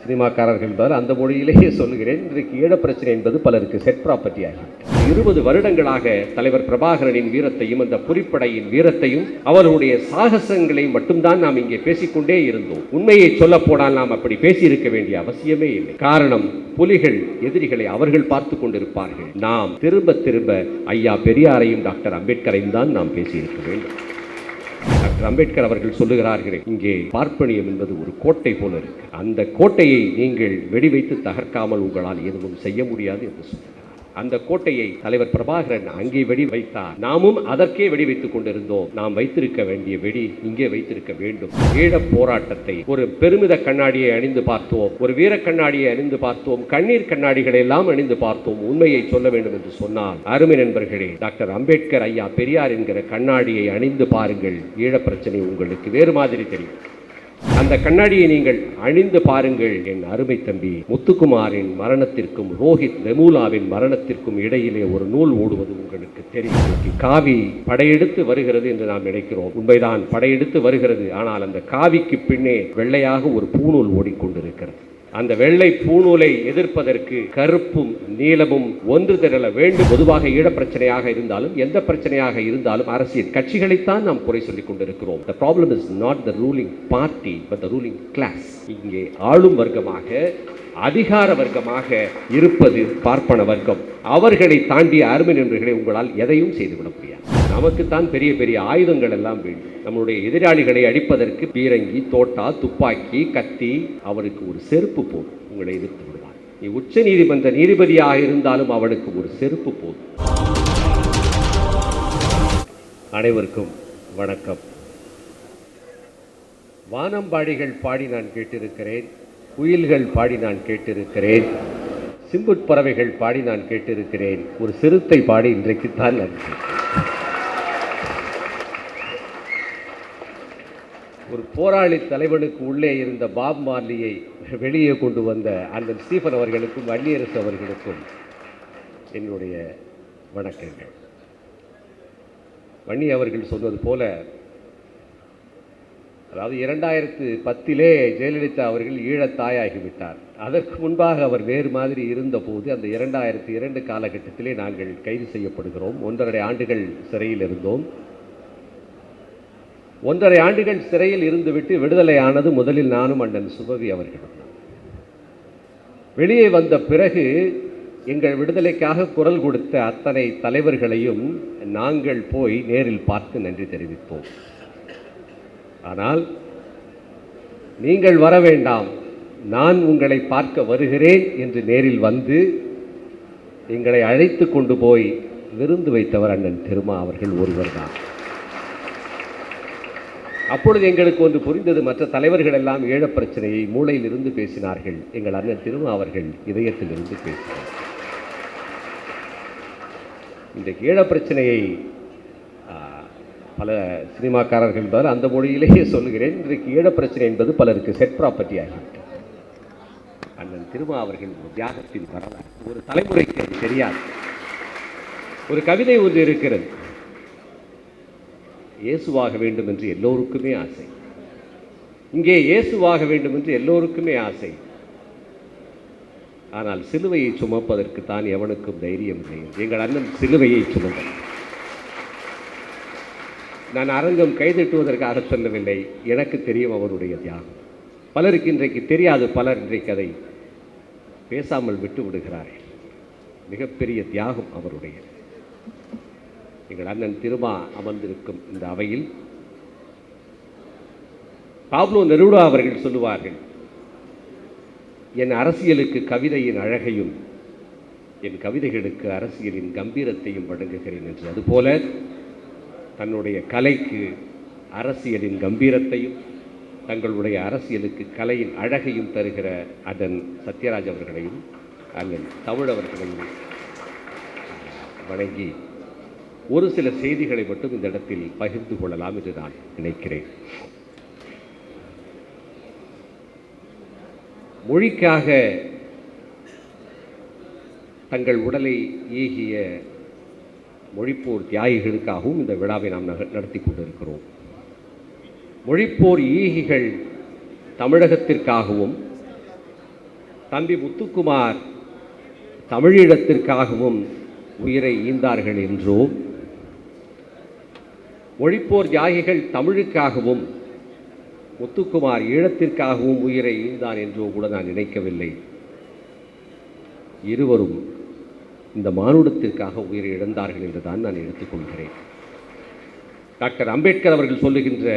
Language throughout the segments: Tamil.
சினிமாக்காரர்கள் என்பதால் அந்த மொழியிலேயே சொல்லுகிறேன். இன்றைக்கு ஈழப்பிரச்சனை என்பது பலருக்கு செட் ப்ராப்பர்ட்டி ஆகிவிட்டது. 20 வருடங்களாக தலைவர் பிரபாகரனின் வீரத்தையும் அந்த புலிப்படையின் வீரத்தையும் அவர்களுடைய சாகசங்களை மட்டும்தான் நாம் இங்கே பேசிக்கொண்டே இருந்தோம். உண்மையை சொல்ல போனால் நாம் அப்படி பேசியிருக்க வேண்டிய அவசியமே இல்லை. காரணம், புலிகள் எதிரிகளை அவர்கள் பார்த்து கொண்டிருப்பார்கள். நாம் திரும்ப திரும்ப ஐயா பெரியாரையும் டாக்டர் அம்பேத்கரையும் தான் நாம் பேசியிருக்க வேண்டும். டாக்டர் அம்பேத்கர் அவர்கள் சொல்லுகிறார்கள், இங்கே பார்ப்பனியம் என்பது ஒரு கோட்டை போல இருக்கு. அந்த கோட்டையை நீங்கள் வெடி வைத்து தகர்க்காமல் உங்களால் எதுவும் செய்ய முடியாது என்று சொல்லுகிறார். அந்த கோட்டையை தலைவர் பிரபாகரன் அங்கே வெடி வைத்தார். நாமும் அதற்கே வெடி வைத்துக் கொண்டிருந்தோம். நாம் வைத்திருக்க வேண்டிய வெடி இங்கே வைத்திருக்க வேண்டும். ஈழப் போராட்டத்தை ஒரு பெருமித கண்ணாடியை அணிந்து பார்த்தோம், ஒரு வீர கண்ணாடியை அணிந்து பார்த்தோம், கண்ணீர் கண்ணாடிகளை எல்லாம் அணிந்து பார்த்தோம். உண்மையை சொல்ல வேண்டும் என்று சொன்னால், அருமை நண்பர்களே, டாக்டர் அம்பேத்கர் ஐயா பெரியார் என்கிற கண்ணாடியை அணிந்து பாருங்கள். ஈழப் பிரச்சனை உங்களுக்கு வேறு மாதிரி தெரியும். அந்த கண்ணாடியை நீங்கள் அணிந்து பாருங்கள். என் அருமை தம்பி முத்துக்குமாரின் மரணத்திற்கும் ரோஹித் வெமுலாவின் மரணத்திற்கும் இடையிலே ஒரு நூல் ஓடுவது உங்களுக்கு தெரியும். காவி படையெடுத்து வருகிறது என்று நாம் நினைக்கிறோம். உண்மைதான், படையெடுத்து வருகிறது. ஆனால் அந்த காவிக்கு பின்னே வெள்ளையாக ஒரு பூநூல் ஓடிக்கொண்டிருக்கிறது. அந்த வெள்ளை பூநூலை எதிர்ப்பதற்கு கருப்பும் நீலமும் ஒன்று திரள வேண்டும். பொதுவாக ஈழப்பிரச்சனையாக இருந்தாலும் எந்த பிரச்சனையாக இருந்தாலும் அரசியல் கட்சிகளைத்தான் நாம் குறை சொல்லிக் கொண்டிருக்கிறோம். The problem is not the ruling party but the ruling class. இங்கே ஆளும் வர்க்கமாக, அதிகார வர்க்கமாக இருப்பது பார்ப்பன வர்க்கம். அவர்களை தாண்டிய அருமை நண்பர்களை உங்களால் எதையும் செய்துவிட முடியாது. நமக்குத்தான் பெரிய பெரிய ஆயுதங்கள் எல்லாம் வேண்டும். நம்முடைய எதிராளிகளை அடிப்பதற்கு பீரங்கி, தோட்டா, துப்பாக்கி, கத்தி, அவருக்கு ஒரு செருப்பு போதும், உங்களை எதிர்த்து விடுவார். நீ உச்ச நீதிமன்ற நீதிபதியாக இருந்தாலும் அவனுக்கு ஒரு செருப்பு போதும். அனைவருக்கும் வணக்கம். வானம்பாடிகள் பாடி நான் கேட்டிருக்கிறேன், குயில்கள் பாடி நான் கேட்டிருக்கிறேன், சிம்புட் பறவைகள் பாடி நான் கேட்டிருக்கிறேன். ஒரு சிறுத்தை பாடி இன்றைக்குத்தான் நான் ஒரு போராளி தலைவனுக்கு உள்ளே இருந்த பாப் மார்லியை வெளியே கொண்டு வந்த அந்த ஸ்டீஃபன் அவர்களுக்கும் வன்னியரசு அவர்களுக்கும் என்னுடைய வணக்கங்கள். வன்னி அவர்கள் சொன்னது போல, அதாவது 2010 ஜெயலலிதா அவர்கள் ஈழத்தாயாகிவிட்டார். அதற்கு முன்பாக அவர் வேறு மாதிரி இருந்தபோது அந்த 2002 காலகட்டத்திலே நாங்கள் கைது செய்யப்படுகிறோம். 1.5 ஆண்டுகள் சிறையில் இருந்தோம். 1.5 ஆண்டுகள் சிறையில் இருந்துவிட்டு விடுதலையானது முதலில் நானும் அண்ணன் சுபவி அவர்களும். வெளியே வந்த பிறகு எங்கள் விடுதலைக்காக குரல் கொடுத்த அத்தனை தலைவர்களையும் நாங்கள் போய் நேரில் பார்த்து நன்றி தெரிவித்தோம். ஆனால் நீங்கள் வர வேண்டாம், நான் உங்களை பார்க்க வருகிறேன் என்று நேரில் வந்து எங்களை அழைத்து கொண்டு போய் விருந்து வைத்தவர் அண்ணன் திருமா அவர்கள் ஒருவர் தான். அப்பொழுது எங்களுக்கு ஒன்று புரிந்தது, மற்ற தலைவர்கள் எல்லாம் ஈழப் பிரச்சனையை மூளையில் இருந்து பேசினார்கள், எங்கள் அண்ணன் திருமா அவர்கள் இதயத்தில் இருந்து பேசினார். இந்த ஈழப் பிரச்சனையை பல சினிமாக்காரர்கள் என்பதால் அந்த மொழியிலேயே சொல்லுகிறேன். இன்றைக்கு ஈழப் பிரச்சனை என்பது பலருக்கு செட் ப்ராப்பர்ட்டி ஆகிவிட்டது. அண்ணன் திருமா அவர்கள் ஒரு தியாகத்தின் வரலாறு ஒரு தலைமுறைக்கு அது தெரியாது. ஒரு கவிதை ஒன்று இருக்கிறது, இயேசுவாக வேண்டும் என்று எல்லோருக்குமே ஆசை. இங்கே இயேசுவாக வேண்டும் என்று எல்லோருக்குமே ஆசை. ஆனால் சிலுவையை சுமப்பதற்கு தான் எவனுக்கும் தைரியம் இல்லை. எங்கள் அண்ணன் சிலுவையை சுமந்தார். நான் அரங்கம் கைதட்டுவதற்காக சொல்லவில்லை, எனக்கு தெரியும் அவருடைய தியாகம். பலருக்கு இன்றைக்கு தெரியாது, பலர் இன்றைக்கு அதை பேசாமல் விட்டு விடுகிறார்கள். மிகப்பெரிய தியாகம் அவருடைய. எங்கள் அண்ணன் திருமா அமர்ந்திருக்கும் இந்த அவையில் பாப்லோ நெருடா அவர்கள் சொல்லுவார்கள், என் அரசியலுக்கு கவிதையின் அழகையும் என் கவிதைகளுக்கு அரசியலின் கம்பீரத்தையும் வழங்குகிறேன் என்று. அதுபோல தன்னுடைய கலைக்கு அரசியலின் கம்பீரத்தையும் தங்களுடைய அரசியலுக்கு கலையின் அழகையும் தருகிற அண்ணன் சத்யராஜ் அவர்களையும் அண்ணன் தமிழ் அவர்களையும் வணங்கி ஒரு சில செய்திகளை மட்டும் இந்த இடத்தில் பகிர்ந்து கொள்ளலாம் என்று நான் நினைக்கிறேன். மொழிக்காக தங்கள் உடலை ஈகிய மொழிப்போர் தியாகிகளுக்காகவும் இந்த விழாவை நாம் நடத்தி கொண்டிருக்கிறோம். மொழிப்போர் ஈகிகள் தமிழகத்திற்காகவும் தம்பி முத்துக்குமார் தமிழீழத்திற்காகவும் உயிரை ஈந்தார்கள் என்றோ, ஒழிப்போர் தியாகிகள் தமிழுக்காகவும் முத்துக்குமார் ஈழத்திற்காகவும் உயிரை ஈந்தான் என்றோ கூட நான் நினைக்கவில்லை. இருவரும் இந்த மானுடத்திற்காக உயிரை இழந்தார்கள் என்று தான் நான் எடுத்துக்கொள்கிறேன். டாக்டர் அம்பேத்கர் அவர்கள் சொல்லுகின்ற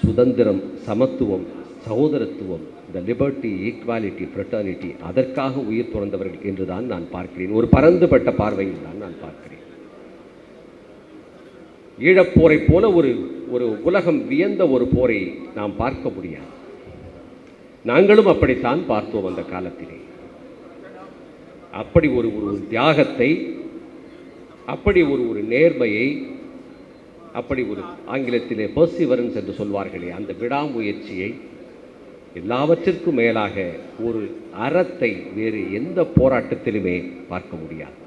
சுதந்திரம், சமத்துவம், சகோதரத்துவம், இந்த லிபர்ட்டி, ஈக்வாலிட்டி, ஃப்ரெட்டர்னிட்டி, அதற்காக உயிர் துறந்தவர்கள் என்று தான் நான் பார்க்கிறேன். ஒரு பரந்துபட்ட பார்வையில் தான் நான் பார்க்கிறேன். ஈழப்போரை போல ஒரு உலகம் வியந்த ஒரு போரை நாம் பார்க்க முடியாது. நாங்களும் அப்படித்தான் பார்த்தோம் அந்த காலத்திலே. அப்படி ஒரு தியாகத்தை, அப்படி ஒரு நேர்மையை, அப்படி ஒரு ஆங்கிலத்திலே பெர்சிவரன்ஸ் என்று சொல்வார்களே, அந்த விடாமுயற்சியை, எல்லாவற்றிற்கும் மேலாக ஒரு அறத்தை வேறு எந்த போராட்டத்திலுமே பார்க்க முடியாது.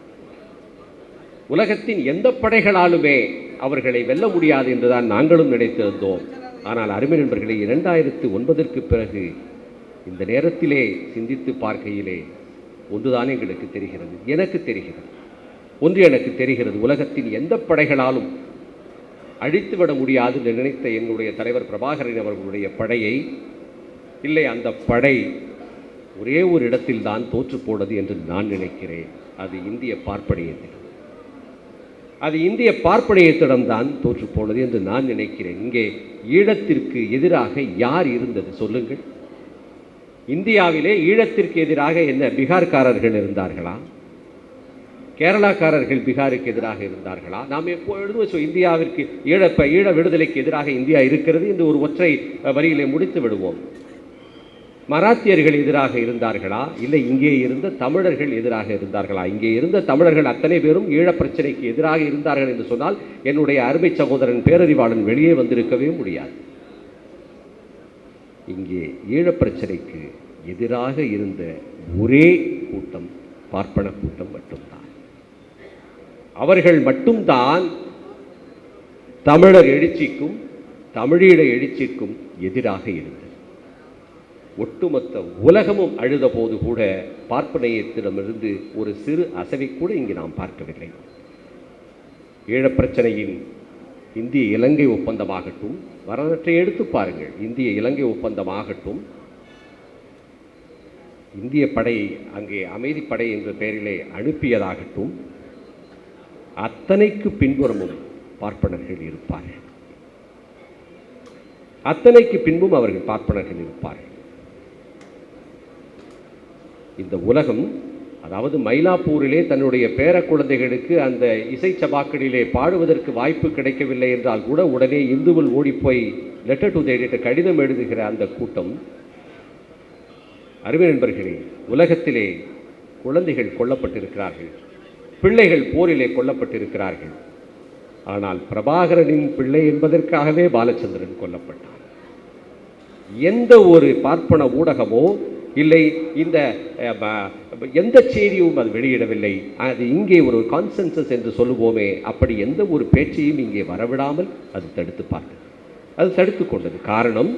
உலகத்தின் எந்த படைகளாலுமே அவர்களை வெல்ல முடியாது என்றுதான் நாங்களும் நினைத்திருந்தோம். ஆனால் அருமை நண்பர்களே, 2009 பிறகு இந்த நேரத்திலே சிந்தித்து பார்க்கையிலே ஒன்றுதான் எங்களுக்கு தெரிகிறது, எனக்கு தெரிகிறது, ஒன்று எனக்கு தெரிகிறது. உலகத்தின் எந்த படைகளாலும் அழித்துவிட முடியாது என்று நினைத்த என்னுடைய தலைவர் பிரபாகரன் அவர்களுடைய படையை, இல்லை, அந்த படை ஒரே ஒரு இடத்தில் தான் தோற்று போனது என்று நான் நினைக்கிறேன். அது இந்திய பார்ப்பனியத்தில், அது இந்திய பார்ப்பனியத்திடம்தான் தோற்று போனது என்று நான் நினைக்கிறேன். இங்கே ஈழத்திற்கு எதிராக யார் இருந்தது சொல்லுங்கள்? இந்தியாவிலே ஈழத்திற்கு எதிராக என்ன பீகார்காரர்கள் இருந்தார்களா? கேரளாக்காரர்கள் பீகாருக்கு எதிராக இருந்தார்களா? நாம் எப்பொழுதும் இந்தியாவிற்கு ஈழ விடுதலைக்கு எதிராக இந்தியா இருக்கிறது என்று ஒரு ஒற்றை வரியிலே முடித்து விடுவோம். மராத்தியர்கள் எதிராக இருந்தார்களா? இல்லை, இங்கே இருந்த தமிழர்கள் எதிராக இருந்தார்களா? இங்கே இருந்த தமிழர்கள் அத்தனை பேரும் ஈழப் பிரச்சனைக்கு எதிராக இருந்தார்கள் என்று சொன்னால் என்னுடைய அருமை சகோதரன் பேரறிவாளன் வெளியே வந்திருக்கவே முடியாது. இங்கே ஈழப் பிரச்சனைக்கு எதிராக இருந்த ஒரே கூட்டம் பார்ப்பன கூட்டம் மட்டும்தான். அவர்கள் மட்டும்தான் தமிழர் எழுச்சிக்கும் தமிழீழ எழுச்சிக்கும் எதிராக இருந்தது. ஒட்டுமொத்த உலகமும் அழுத போது கூட பார்ப்பனையத்திடமிருந்து ஒரு சிறு அசைவை கூட இங்கு நாம் பார்க்கவில்லை. ஈழப் பிரச்சனையின் இந்திய இலங்கை ஒப்பந்தமாகட்டும், வரலாற்றை எடுத்து பாருங்கள், இந்திய இலங்கை ஒப்பந்தமாகட்டும், இந்திய படை அங்கே அமைதிப்படை என்ற பெயரிலே அனுப்பியதாகட்டும், அத்தனைக்கு பின்புறமும் பார்ப்பனர்கள் இருப்பார்கள். அத்தனைக்கு பின்பும் அவர்கள் பார்ப்பனர்கள் இருப்பார்கள். இந்த உலகம், அதாவது மயிலாப்பூரிலே தன்னுடைய பேர குழந்தைகளுக்கு அந்த இசை சபாக்களிலே பாடுவதற்கு வாய்ப்பு கிடைக்கவில்லை என்றால் கூட உடனே இந்துவில் ஓடிப்போய் லெட்டர் டு தி எடிட்டர் கடிதம் எழுதுகிற அந்த கூட்டம். அருமை நண்பர்களே, உலகத்திலே குழந்தைகள் கொல்லப்பட்டிருக்கிறார்கள், பிள்ளைகள் போரிலே கொல்லப்பட்டிருக்கிறார்கள். ஆனால் பிரபாகரனின் பிள்ளை என்பதற்காகவே பாலச்சந்திரன் கொல்லப்பட்டார். எந்த ஒரு பார்ப்பன ஊடகமோ இல்லை இந்த எந்த செய்தியும் அது வெளியிடவில்லை. அது இங்கே ஒரு கான்சென்சஸ் என்று சொல்லுவோமே, அப்படி எந்த ஒரு பேச்சையும் இங்கே வரவிடாமல் அது தடுத்து பார்த்தது, அது தடுத்து கொண்டது. காரணம்,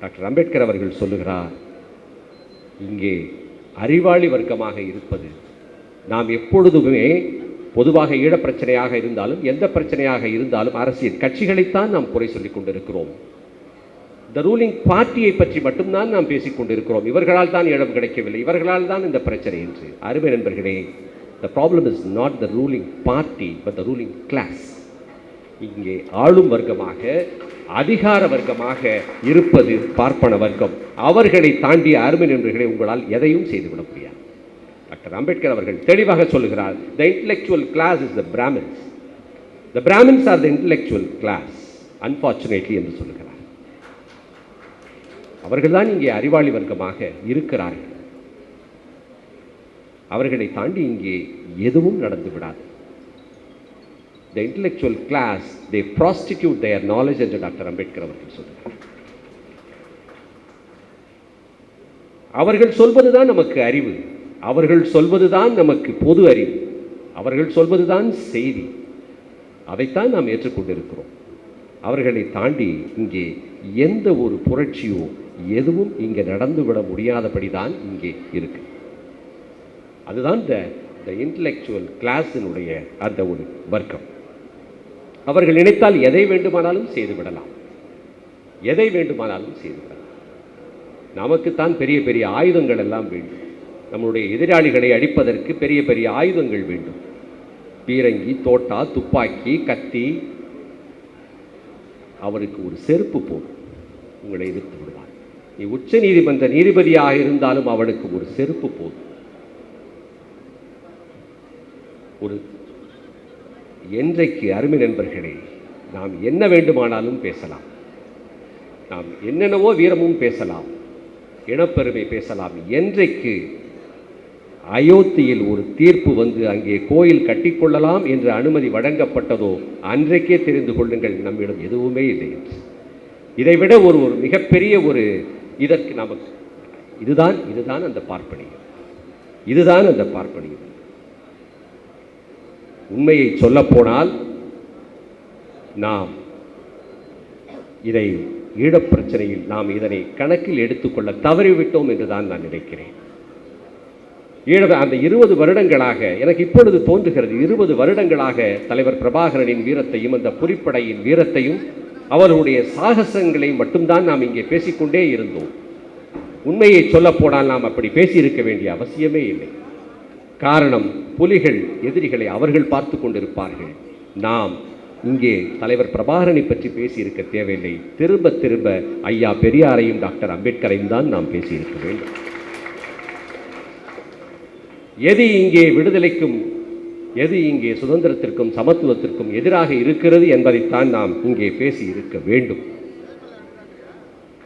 டாக்டர் அம்பேத்கர் அவர்கள் சொல்லுகிறார், இங்கே அறிவாளி வர்க்கமாக இருப்பது நாம் எப்பொழுதுமே பொதுவாக ஈழப் பிரச்சனையாக இருந்தாலும் எந்த பிரச்சனையாக இருந்தாலும் அரசியல் கட்சிகளைத்தான் நாம் குறை சொல்லிக் கொண்டிருக்கிறோம். த ரூலிங் பார்ட்டியை பற்றி மட்டும்தான் நாம் பேசிக் கொண்டிருக்கிறோம். இவர்களால் தான் இடம் கிடைக்கவில்லை, இவர்களால் தான் இந்த பிரச்சனை என்று. அருமை நண்பர்களே, the problem is not the ruling party but the ruling class. இங்கே ஆளும் வர்க்கமாக, அதிகார வர்க்கமாக இருப்பது பார்ப்பன வர்க்கம். அவர்களை தாண்டிய அருமை நண்பர்களை உங்களால் எதையும் செய்துவிட முடியாது. டாக்டர் அம்பேத்கர் அவர்கள் தெளிவாக சொல்லுகிறார், the intellectual class is the Brahmins. The Brahmins are the intellectual class unfortunately என்று சொல்லுகிறார். அவர்கள்தான் இங்கே அறிவாளி வர்க்கமாக இருக்கிறார்கள். அவர்களை தாண்டி இங்கே எதுவும் நடந்து விடாது. The intellectual class, they prostitute their knowledge என்று டாக்டர் அம்பேத்கர் அவர்கள் சொல்கிறார். அவர்கள் சொல்வதுதான் நமக்கு அறிவு, அவர்கள் சொல்வதுதான் நமக்கு பொது அறிவு, அவர்கள் சொல்வதுதான் செய்தி. அதைத்தான் நாம் ஏற்றுக்கொண்டிருக்கிறோம். அவர்களை தாண்டி இங்கே எந்த ஒரு புரட்சியோ எதுவும் இங்கே நடந்துவிட முடியாதபடி தான் இங்கே இருக்கு. அதுதான் இந்த இன்டலெக்சுவல் கிளாஸினுடைய அந்த ஒரு வர்க்கம். அவர்கள் நினைத்தால் எதை வேண்டுமானாலும் செய்துவிடலாம், எதை வேண்டுமானாலும் செய்துவிடலாம். நமக்குத்தான் பெரிய பெரிய ஆயுதங்கள் எல்லாம் வேண்டும். நம்முடைய எதிராளிகளை அடிப்பதற்கு பெரிய பெரிய ஆயுதங்கள் வேண்டும். பீரங்கி, தோட்டா, துப்பாக்கி, கத்தி. அவருக்கு ஒரு செருப்பு போடும், உங்களை எதிர்த்து விடுவார். நீ உச்ச நீதிமன்ற நீதிபதியாக இருந்தாலும் அவனுக்கு ஒரு செருப்பு போதும். ஒரு என்றைக்கு அருமை நண்பர்களே, நாம் என்ன வேண்டுமானாலும் பேசலாம், நாம் என்னென்னவோ வீரமும் பேசலாம், இனப்பெருமை பேசலாம். என்றைக்கு அயோத்தியில் ஒரு தீர்ப்பு வந்து அங்கே கோயில் கட்டிக்கொள்ளலாம் என்று அனுமதி வழங்கப்பட்டதோ அன்றைக்கே தெரிந்து கொள்ளுங்கள், நம்மிடம் எதுவுமே இல்லை என்று. இதைவிட ஒரு மிகப்பெரிய ஒரு இதற்கு நமக்கு இதுதான் அந்த பார்ப்பனியம், இதுதான் அந்த பார்ப்பனியம். உண்மையை சொல்லப்போனால் நாம் இதை ஈழப் பிரச்சனையில் நாம் இதனை கணக்கில் எடுத்துக்கொள்ள தவறிவிட்டோம் என்றுதான் நான் நினைக்கிறேன். அந்த 20 வருடங்களாக எனக்கு இப்பொழுது தோன்றுகிறது, 20 வருடங்களாக தலைவர் பிரபாகரனின் வீரத்தையும் அந்த புலிப்படையின் வீரத்தையும் அவர்களுடைய சாகசங்களை மட்டும்தான் நாம் இங்கே பேசிக்கொண்டே இருந்தோம். உண்மையை சொல்லப்போனால் நாம் அப்படி பேசியிருக்க வேண்டிய அவசியமே இல்லை. காரணம், புலிகள் எதிரிகளை அவர்கள் பார்த்து கொண்டிருப்பார்கள். நாம் இங்கே தலைவர் பிரபாகரனை பற்றி பேசியிருக்க தேவையில்லை. திரும்ப திரும்ப ஐயா பெரியாரையும் டாக்டர் அம்பேத்கரையும் தான் நாம் பேசியிருக்க வேண்டும். எது இங்கே விடுதலைக்கும் எது இங்கே சுதந்திரத்திற்கும் சமத்துவத்திற்கும் எதிராக இருக்கிறது என்பதைத்தான் நாம் இங்கே பேசி இருக்க வேண்டும்.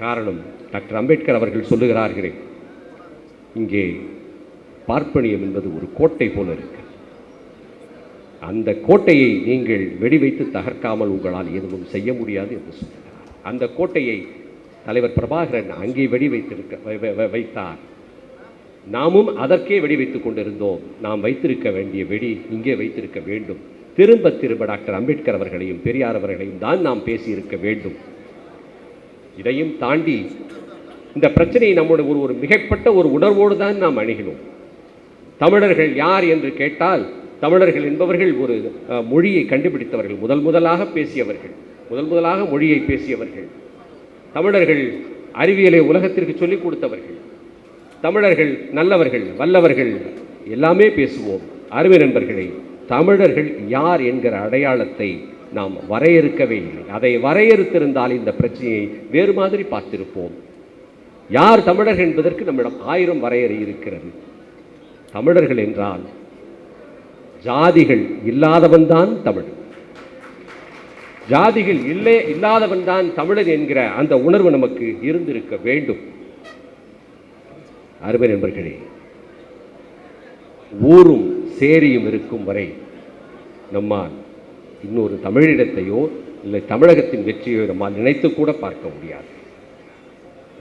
காரணம், டாக்டர் அம்பேத்கர் அவர்கள் சொல்லுகிறார்களே, இங்கே பார்ப்பனியம் என்பது ஒரு கோட்டை போல இருக்கு. அந்த கோட்டையை நீங்கள் வெடிவைத்து தகர்க்காமல் உங்களால் எதுவும் செய்ய முடியாது என்று சொல்லுகிறார். அந்த கோட்டையை தலைவர் பிரபாகரன் அங்கே வெடி வைத்தார். நாமும் அதற்கே வெடி வைத்துக் கொண்டிருந்தோம். நாம் வைத்திருக்க வேண்டிய வெடி இங்கே வைத்திருக்க வேண்டும். திரும்ப திரும்ப டாக்டர் அம்பேத்கர் அவர்களையும் பெரியார் அவர்களையும் தான் நாம் பேசியிருக்க வேண்டும். இதையும் தாண்டி இந்த பிரச்சனையை நம்முடைய ஒரு மிகப்பட்ட ஒரு உணர்வோடு தான் நாம் அணுகினோம். தமிழர்கள் யார் என்று கேட்டால், தமிழர்கள் என்பவர்கள் ஒரு மொழியை கண்டுபிடித்தவர்கள், முதலாக பேசியவர்கள், முதலாக மொழியை பேசியவர்கள். தமிழர்கள் அறிவியலை உலகத்திற்கு சொல்லிக் கொடுத்தவர்கள். தமிழர்கள் நல்லவர்கள், வல்லவர்கள், எல்லாமே பேசுவோம். அருமை நண்பர்களே, தமிழர்கள் யார் என்கிற அடையாளத்தை நாம் வரையறுக்கவே இல்லை. அதை வரையறுத்திருந்தால் இந்த பிரச்சனையை வேறு மாதிரி பார்த்திருப்போம். யார் தமிழர்கள் என்பதற்கு நம்மிடம் 1000 வரையறை இருக்கிறது. தமிழர்கள் என்றால் ஜாதிகள் இல்லாதவன் தான் தமிழன், ஜாதிகள் இல்லாதவன் தான் தமிழன் என்கிற அந்த உணர்வு நமக்கு இருந்திருக்க வேண்டும். அருமை நண்பர்களே, ஊரும் சேரியும் இருக்கும் வரை நம்மால் இன்னொரு தமிழிடத்தையோ இல்லை தமிழகத்தின் வெற்றியோ நம்மால் நினைத்து கூட பார்க்க முடியாது.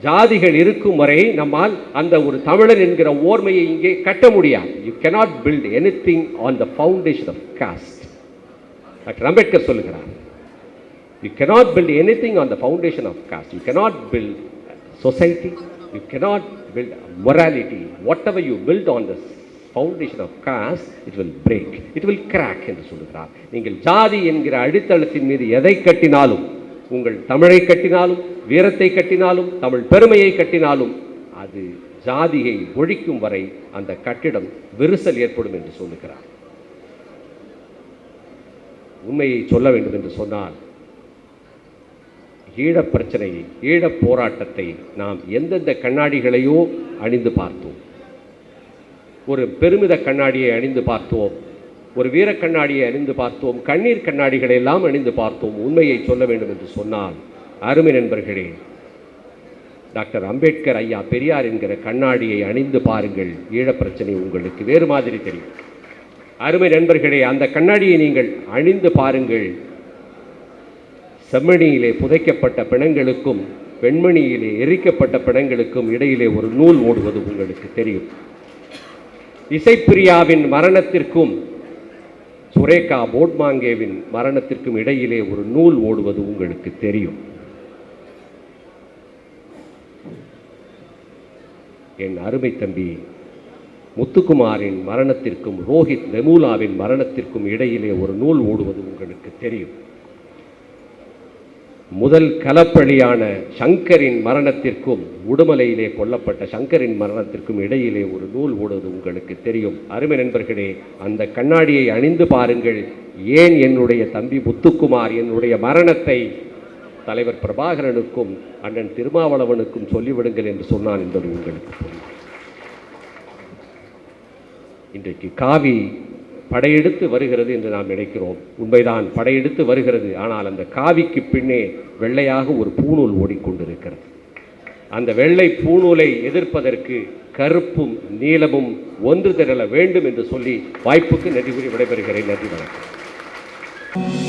ஜாதிகள் இருக்கும் வரை நம்மால் அந்த ஒரு தமிழன் என்கிற ஓர்மையை இங்கே கட்ட முடியாது. You cannot build anything on the foundation of caste. Doctor Ambedkar சொல்லுகிறார், you cannot build anything on the foundation of caste. You cannot build society. You cannot build morality. Whatever you build on the foundation of caste, it will break. It will crack என்று சொல்லுகிறார். நீங்கள் ஜாதி என்கிற அடித்தளத்தின் மீது எதை கட்டினாலும், உங்கள் தமிழை கட்டினாலும், வீரத்தை கட்டினாலும், தமிழ் பெருமையை கட்டினாலும், அது ஜாதியை ஒழிக்கும் வரை அந்த கட்டிடம் விரிசல் ஏற்படும் என்று சொல்லுகிறார். உண்மையை சொல்ல வேண்டும் என்று சொன்னால், ஈழப் பிரச்சனையை, ஈழப் போராட்டத்தை நாம் எந்தெந்த கண்ணாடிகளையோ அணிந்து பார்த்தோம். ஒரு பெருமித கண்ணாடியை அணிந்து பார்த்தோம், ஒரு வீர கண்ணாடியை அணிந்து பார்த்தோம், கண்ணீர் கண்ணாடிகளை எல்லாம் அணிந்து பார்த்தோம். உண்மையை சொல்ல வேண்டும் என்று சொன்னால், அருமை நண்பர்களே, டாக்டர் அம்பேத்கர், ஐயா பெரியார் என்கிற கண்ணாடியை அணிந்து பாருங்கள், ஈழப் பிரச்சனை உங்களுக்கு வேறு மாதிரி தெரியும். அருமை நண்பர்களே, அந்த கண்ணாடியை நீங்கள் அணிந்து பாருங்கள். செம்மணியிலே புதைக்கப்பட்ட பிணங்களுக்கும் வெண்மணியிலே எரிக்கப்பட்ட பிணங்களுக்கும் இடையிலே ஒரு நூல் ஓடுவது உங்களுக்கு தெரியும். இசைப்பிரியாவின் மரணத்திற்கும் சுரேகா போட்மாங்கேவின் மரணத்திற்கும் இடையிலே ஒரு நூல் ஓடுவது உங்களுக்கு தெரியும். என் அருமை தம்பி முத்துக்குமாரின் மரணத்திற்கும் ரோஹித் வெமுலாவின் மரணத்திற்கும் இடையிலே ஒரு நூல் ஓடுவது உங்களுக்கு தெரியும். முதல் கலப்பழியான சங்கரின் மரணத்திற்கும் உடுமலையிலே கொல்லப்பட்ட சங்கரின் மரணத்திற்கும் இடையிலே ஒரு நூல் ஓடுவது உங்களுக்கு தெரியும். அருமை நண்பர்களே, அந்த கண்ணாடியை அணிந்து பாருங்கள். ஏன் என்னுடைய தம்பி முத்துக்குமார் என்னுடைய மரணத்தை தலைவர் பிரபாகரனுக்கும் அண்ணன் திருமாவளவனுக்கும் சொல்லிவிடுங்கள் என்று சொன்னான் என்பது உங்களுக்கு புரியும். இன்றைக்கு காவி படையெடுத்து வருகிறது என்று நாம் நினைக்கிறோம். உண்மைதான், படையெடுத்து வருகிறது. ஆனால் அந்த காவிக்கு பின்னே வெள்ளையாக ஒரு பூணூல் ஓடிக்கொண்டிருக்கிறது. அந்த வெள்ளை பூணூலை எதிர்ப்பதற்கு கருப்பும் நீலமும் ஒன்று திரள வேண்டும் என்று சொல்லி வாய்ப்புக்கு நன்றி கூறி விடைபெறுகிறேன். நன்றி, வணக்கம்.